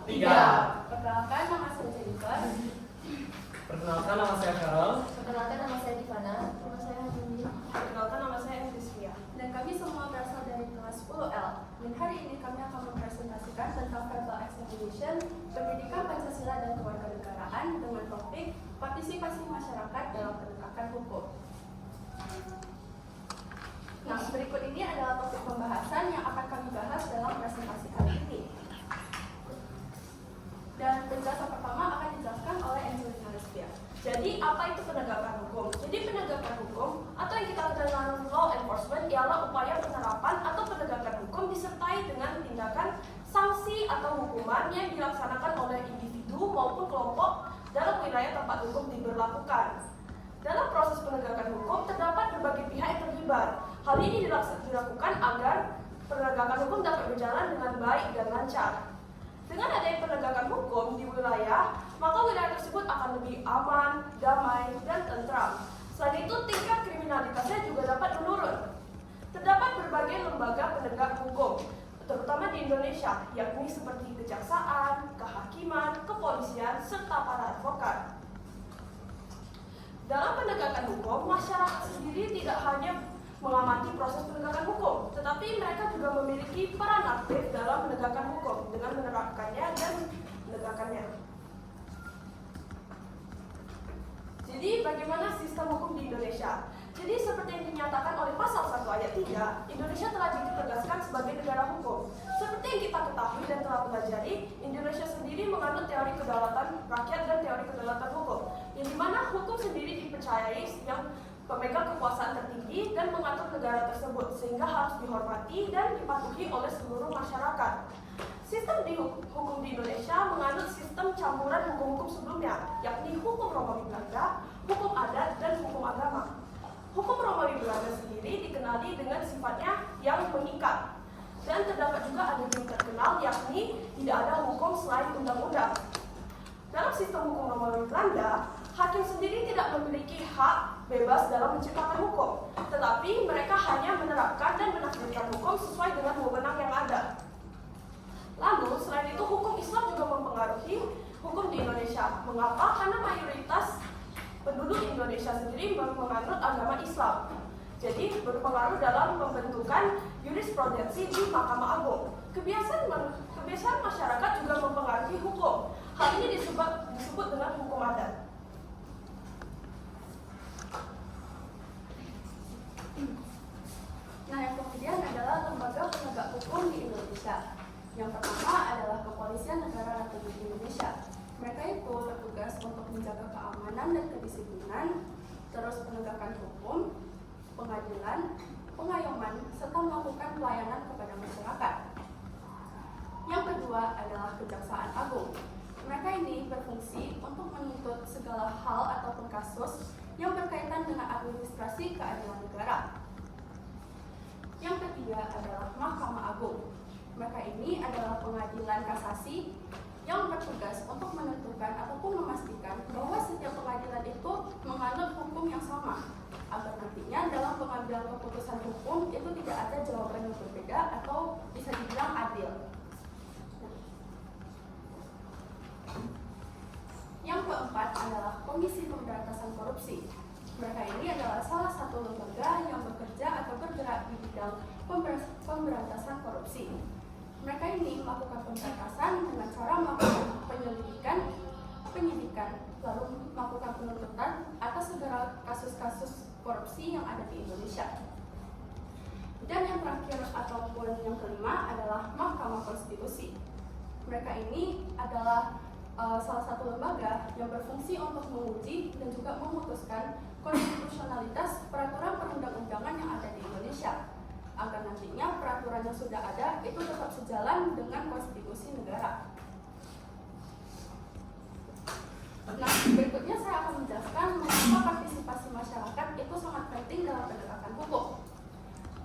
3. Perkenalkan, nama saya Jennifer. Perkenalkan, nama saya Carol. Perkenalkan, nama saya Divana. Nama saya Hanumi. Perkenalkan, nama saya Endrisvia. Dan kami semua berasal dari kelas 10L. Dan hari ini kami akan mempresentasikan tentang verbal examination, pendidikan Pancasila dan kewarganegaraan dengan topik partisipasi masyarakat dalam penegakan hukum. Nah, berikut ini adalah topik pembahasan yang akan kami bahas dalam presentasi kali ini. Dan penjelasan pertama akan dijelaskan oleh Angelina Lesbia. Jadi, apa itu penegakan hukum? Jadi, penegakan hukum atau yang kita kenal dengan law enforcement ialah upaya penerapan atau penegakan hukum disertai dengan tindakan sanksi atau hukuman yang dilaksanakan oleh individu maupun kelompok dalam wilayah tempat hukum diberlakukan. Dalam proses penegakan hukum terdapat berbagai pihak yang terlibat. Hal ini dilakukan agar penegakan hukum dapat berjalan dengan baik dan lancar. Dengan adanya penegakan hukum di wilayah, maka wilayah tersebut akan lebih aman, damai, dan tentram. Selain itu, tingkat kriminalitasnya juga dapat menurun. Terdapat berbagai lembaga penegak hukum, terutama di Indonesia, yakni seperti kejaksaan, kehakiman, kepolisian, serta para advokat. Dalam penegakan hukum, masyarakat sendiri tidak hanya mengamati proses penegakan hukum, tetapi mereka juga memiliki peran aktif dalam menegakkan hukum dengan menerapkannya dan menegakkannya. Jadi, bagaimana sistem hukum di Indonesia? Jadi, seperti yang dinyatakan oleh pasal 1 ayat 3, Indonesia telah ditegaskan sebagai negara hukum. Seperti yang kita ketahui dan telah pelajari, Indonesia sendiri menganut teori kedaulatan rakyat dan teori kedaulatan hukum, yang dimana hukum sendiri dipercayai yang pemegang kekuasaan tertinggi dan mengatur negara tersebut, sehingga harus dihormati dan dipatuhi oleh seluruh masyarakat. Sistem hukum di Indonesia menganut sistem campuran hukum-hukum sebelumnya, yakni hukum Romawi Belanda, hukum adat, dan hukum agama. Hukum Romawi Belanda sendiri dikenali dengan sifatnya yang mengikat, dan terdapat juga adendum terkenal, yakni tidak ada hukum selain undang-undang. Dalam sistem hukum Romawi Belanda, hakim sendiri tidak memiliki hak bebas dalam menciptakan hukum, tetapi mereka hanya menerapkan dan menafsirkan hukum sesuai dengan wewenang yang ada. Lalu, selain itu, hukum Islam juga mempengaruhi hukum di Indonesia. Mengapa? Karena mayoritas penduduk Indonesia sendiri menganut agama Islam. Jadi, berpengaruh dalam pembentukan jurisprudensi di Mahkamah Agung. Kebiasaan masyarakat juga mempengaruhi hukum. Hal ini disebut dengan hukum adat. Nah, yang kemudian adalah lembaga penegak hukum di Indonesia. Yang pertama adalah Kepolisian Negara Republik Indonesia. Mereka itu bertugas untuk menjaga keamanan dan kedisiplinan, terus penegakan hukum, pengadilan, pengayoman, serta melakukan pelayanan kepada masyarakat. Yang kedua adalah Kejaksaan Agung. Mereka ini berfungsi untuk menuntut segala hal ataupun kasus yang berkaitan dengan administrasi keadilan negara. Yang ketiga adalah Mahkamah Agung. Mereka ini adalah pengadilan kasasi yang bertugas untuk menentukan ataupun memastikan bahwa setiap pengadilan itu menganut hukum yang sama, agar nantinya dalam pengambilan keputusan hukum itu tidak ada jawaban yang berbeda atau bisa dibilang adil. Yang keempat adalah Komisi Pemberantasan Korupsi. Mereka ini adalah salah satu lembaga yang bekerja atau bergerak di bidang pemberantasan korupsi. Mereka ini melakukan pemberantasan dengan cara melakukan penyidikan, lalu melakukan penuntutan atas segala kasus-kasus korupsi yang ada di Indonesia. Dan yang terakhir ataupun yang kelima adalah Mahkamah Konstitusi. Mereka ini adalah salah satu lembaga yang berfungsi untuk menguji dan juga memutuskan konstitusionalitas peraturan perundang-undangan yang ada di Indonesia, agar nantinya peraturan yang sudah ada itu tetap sejalan dengan konstitusi negara. Nah, berikutnya saya akan menjelaskan mengapa partisipasi masyarakat itu sangat penting dalam penegakan hukum.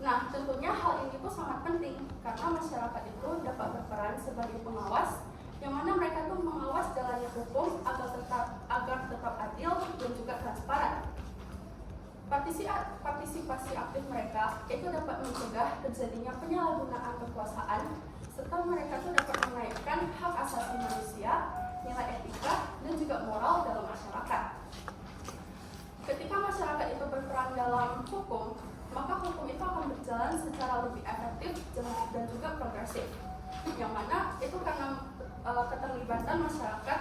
Nah, tentunya hal ini tuh sangat penting karena masyarakat itu dapat berperan sebagai pengawas, yang mana mereka tuh mengawas jalannya hukum agar tetap adil dan juga transparan. Partisipasi aktif mereka itu dapat mencegah terjadinya penyalahgunaan kekuasaan, serta mereka tuh dapat menaikkan menegakkan hak asasi manusia, nilai etika, dan juga moral dalam masyarakat. Ketika masyarakat itu berperan dalam hukum, maka hukum itu akan berjalan secara lebih efektif dan juga progresif. Yang mana itu karena keterlibatan masyarakat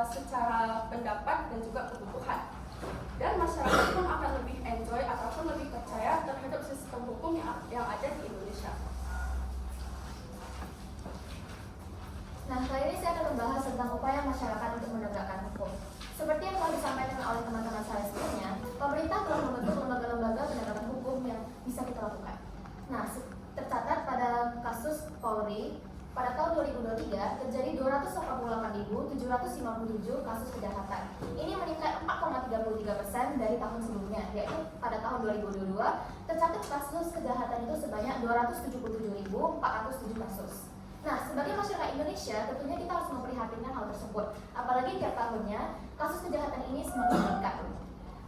secara pendapat dan juga kebutuhan. Dan masyarakat pun akan lebih enjoy ataupun lebih percaya terhadap sistem hukum yang ada di Indonesia. Nah, kali ini saya akan membahas tentang upaya masyarakat untuk menegakkan hukum. Seperti yang telah disampaikan oleh teman-teman saya sebelumnya, pemerintah telah membentuk lembaga-lembaga penegakan hukum yang bisa kita lakukan. Nah, tercatat pada kasus Polri, pada tahun 2023 terjadi 288.757 kasus kejahatan. Ini meningkat 4,33% dari tahun sebelumnya, yaitu pada tahun 2022 tercatat kasus kejahatan itu sebanyak 277.407 kasus. Nah, sebagai masyarakat Indonesia, tentunya kita harus memprihatinkan hal tersebut. Apalagi tiap tahunnya, kasus kejahatan ini semakin meningkat.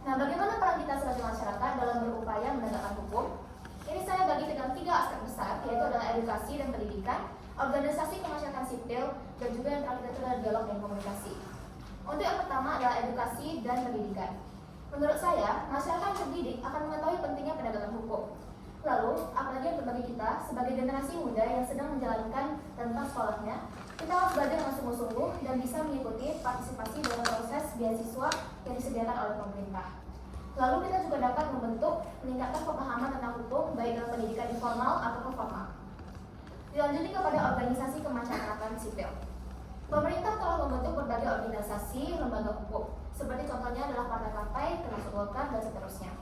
Nah, bagaimana peran kita sebagai masyarakat dalam berupaya menegakkan hukum? Ini saya bagi ke dalam 3 aspek besar, yaitu adalah edukasi dan pendidikan, organisasi kemasyarakatan sipil, dan juga yang terakhir itu adalah dialog dan komunikasi. Untuk yang pertama adalah edukasi dan pendidikan. Menurut saya, masyarakat yang terdidik akan mengetahui pentingnya penegakan hukum. Lalu, apalagi untuk bagi kita sebagai generasi muda yang sedang menjalankan tentang sekolahnya, kita harus belajar dengan sungguh-sungguh dan bisa mengikuti partisipasi dalam proses beasiswa yang disediakan oleh pemerintah. Lalu kita juga dapat meningkatkan pemahaman tentang hukum baik dalam pendidikan informal ataupun formal. Dilanjutkan kepada organisasi kemasyarakatan sipil. Pemerintah telah membentuk berbagai organisasi lembaga hukum, seperti contohnya adalah partai-partai, termasuk Golkar, dan seterusnya.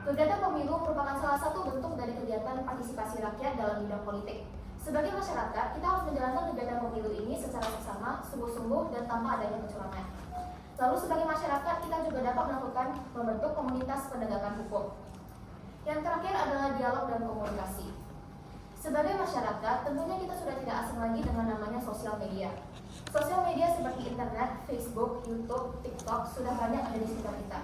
Kegiatan pemilu merupakan salah satu bentuk dari kegiatan partisipasi rakyat dalam bidang politik. Sebagai masyarakat, kita harus menjalankan kegiatan pemilu ini secara seksama, sungguh-sungguh, dan tanpa adanya kecurangan. Lalu sebagai masyarakat, kita juga dapat membentuk komunitas penegakan hukum. Yang terakhir adalah dialog dan komunikasi. Sebagai masyarakat, tentunya kita sudah tidak asing lagi dengan namanya sosial media. Sosial media seperti internet, Facebook, YouTube, TikTok sudah banyak ada di sekitar kita.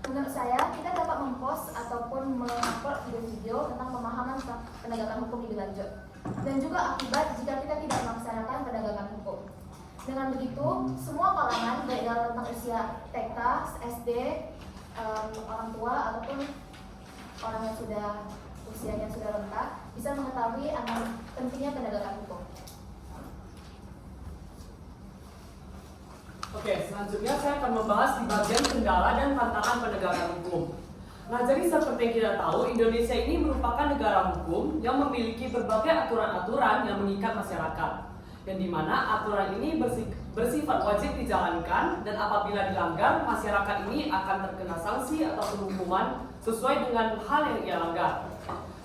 Menurut saya, kita dapat mempost ataupun mengupload video-video tentang pemahaman penegakan hukum lebih lanjut, dan juga akibat jika kita tidak melaksanakan penegakan hukum. Dengan begitu, semua kalangan, baik dalam rentang usia TK, SD, orang tua, ataupun orang yang sudah usianya sudah renta, bisa mengetahui akan pentingnya penegakan hukum. Oke, selanjutnya saya akan membahas di bagian kendala dan tantangan penegakan hukum. Nah, jadi seperti yang kita tahu, Indonesia ini merupakan negara hukum yang memiliki berbagai aturan-aturan yang mengikat masyarakat, yang dimana aturan ini bersifat wajib dijalankan, dan apabila dilanggar, masyarakat ini akan terkena sanksi atau hukuman sesuai dengan hal yang ia langgar.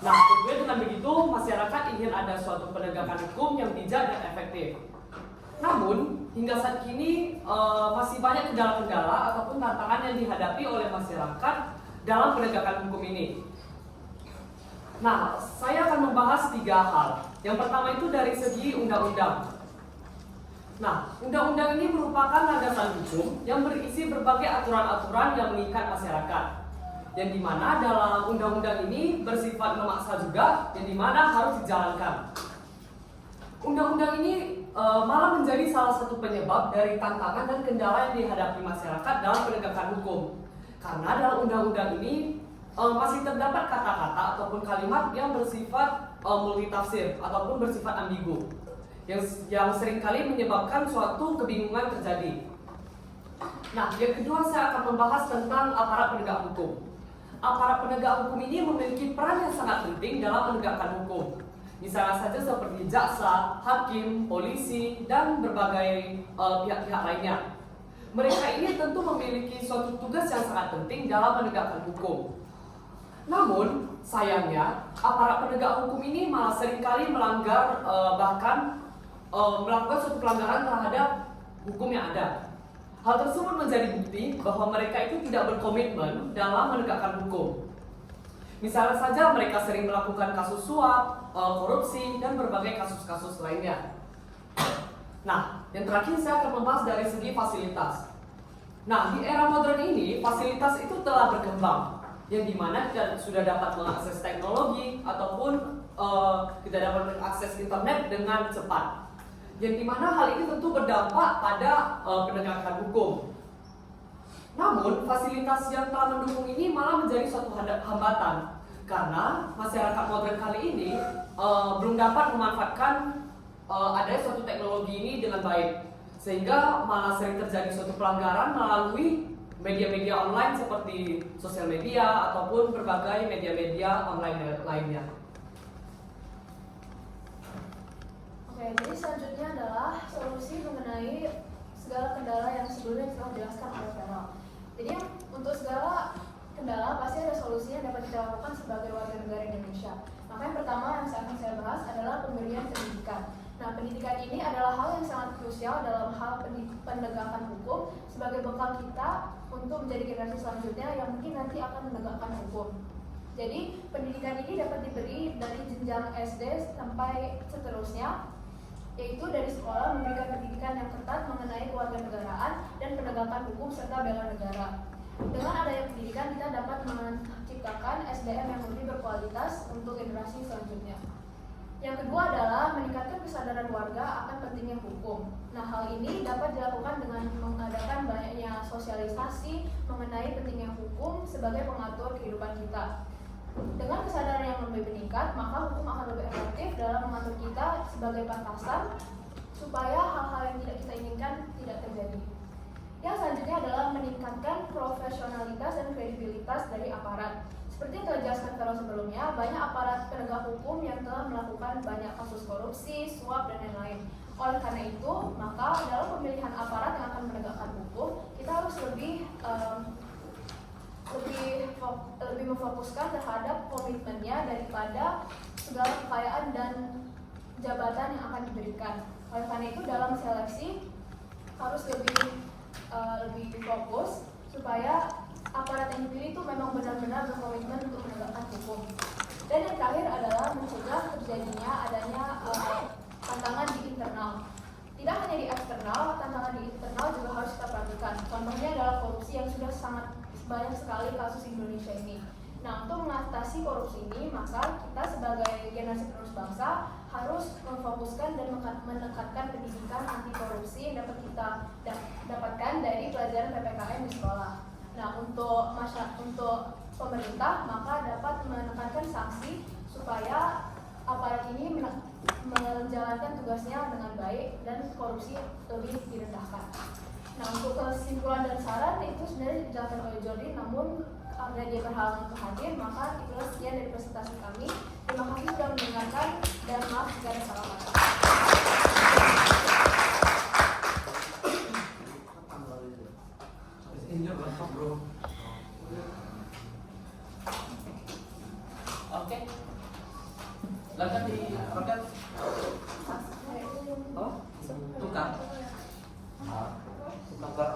Nah, tentunya dengan begitu, masyarakat ingin ada suatu penegakan hukum yang bijak dan efektif. Namun, hingga saat kini masih banyak kendala-kendala ataupun tantangan yang dihadapi oleh masyarakat dalam penegakan hukum ini. Nah, saya akan membahas 3 hal. Yang pertama itu dari segi undang-undang. Nah, undang-undang ini merupakan landasan hukum yang berisi berbagai aturan-aturan yang mengikat masyarakat. Yang dimana dalam undang-undang ini bersifat memaksa juga, yang dimana harus dijalankan. Undang-undang ini malah menjadi salah satu penyebab dari tantangan dan kendala yang dihadapi masyarakat dalam penegakan hukum. Karena dalam undang-undang ini masih terdapat kata-kata ataupun kalimat yang bersifat multitafsir ataupun bersifat ambigu, yang seringkali menyebabkan suatu kebingungan terjadi. Nah, yang kedua saya akan membahas tentang aparat penegak hukum. Aparat penegak hukum ini memiliki peran yang sangat penting dalam menegakkan hukum. Misalnya saja seperti jaksa, hakim, polisi, dan berbagai pihak-pihak lainnya. Mereka ini tentu memiliki suatu tugas yang sangat penting dalam menegakkan hukum. Namun, sayangnya, aparat penegak hukum ini malah seringkali melanggar, bahkan melakukan suatu pelanggaran terhadap hukum yang ada. Hal tersebut menjadi bukti bahwa mereka itu tidak berkomitmen dalam menegakkan hukum. Misalnya saja mereka sering melakukan kasus suap, korupsi, dan berbagai kasus-kasus lainnya. Nah, yang terakhir saya akan membahas dari segi fasilitas. Nah, di era modern ini, fasilitas itu telah berkembang, yang dimana kita sudah dapat mengakses teknologi ataupun kita dapat mengakses internet dengan cepat. yang dimana hal ini tentu berdampak pada penegakan hukum. Namun, fasilitas yang telah mendukung ini malah menjadi suatu hambatan karena masyarakat modern kali ini belum dapat memanfaatkan adanya suatu teknologi ini dengan baik, sehingga malah sering terjadi suatu pelanggaran melalui media-media online seperti sosial media ataupun berbagai media-media online lainnya. Oke, jadi selanjutnya adalah solusi mengenai segala kendala yang sebelumnya telah dijelaskan oleh Feral. Jadi untuk segala kendala pasti ada solusi yang dapat kita lakukan sebagai warga negara Indonesia. Maka yang pertama yang akan saya bahas adalah pemberian pendidikan. Nah, pendidikan ini adalah hal yang sangat krusial dalam hal penegakan hukum sebagai bekal kita untuk menjadi generasi selanjutnya yang mungkin nanti akan menegakkan hukum. Jadi, pendidikan ini dapat diberi dari jenjang SD sampai seterusnya, yaitu dari sekolah memberikan pendidikan yang ketat mengenai kewarganegaraan dan penegakan hukum serta bela negara. Dengan adanya pendidikan, kita dapat menciptakan SDM yang lebih berkualitas untuk generasi selanjutnya. Yang kedua adalah meningkatkan kesadaran warga akan pentingnya hukum. Nah, hal ini dapat dilakukan dengan mengadakan banyaknya sosialisasi mengenai pentingnya hukum sebagai pengatur kehidupan kita. Dengan kesadaran yang lebih meningkat, maka hukum akan lebih efektif dalam mengatur kita sebagai batasan supaya hal-hal yang tidak kita inginkan tidak terjadi. Yang selanjutnya adalah meningkatkan profesionalitas dan kredibilitas dari aparat. Seperti yang telah dijelaskan Feral sebelumnya, banyak aparat penegak hukum yang telah melakukan banyak kasus korupsi, suap, dan lain-lain. Oleh karena itu, maka dalam pemilihan aparat yang akan menegakkan hukum, kita harus lebih memfokuskan terhadap komitmennya daripada segala kekayaan dan jabatan yang akan diberikan. Oleh karena itu, dalam seleksi harus lebih fokus supaya aparat yang dipilih itu memang benar-benar berkomitmen untuk menegakkan hukum. Dan yang terakhir adalah mencegah terjadinya adanya tantangan di internal. Tidak hanya di eksternal, tantangan di internal juga harus kita perhatikan. Contohnya adalah korupsi yang sudah sangat banyak sekali kasus di Indonesia ini. Nah, untuk mengatasi korupsi ini, maka kita sebagai generasi penerus bangsa harus memfokuskan dan meningkatkan pendidikan anti korupsi yang dapat kita dapatkan dari pelajaran PPKN di sekolah. Nah, untuk pemerintah maka dapat menekankan sanksi supaya aparat ini menjalankan tugasnya dengan baik dan korupsi lebih direndahkan. Nah, untuk kesimpulan dan saran itu sebenarnya dijelaskan oleh Jordi, namun karena dia berhalangan untuk hadir, maka itulah sekian dari presentasi kami. Terima kasih sudah mendengarkan dan maaf jika ada salah kata. Oke. Silakan diaparkan. Oh, tukar. Tukar.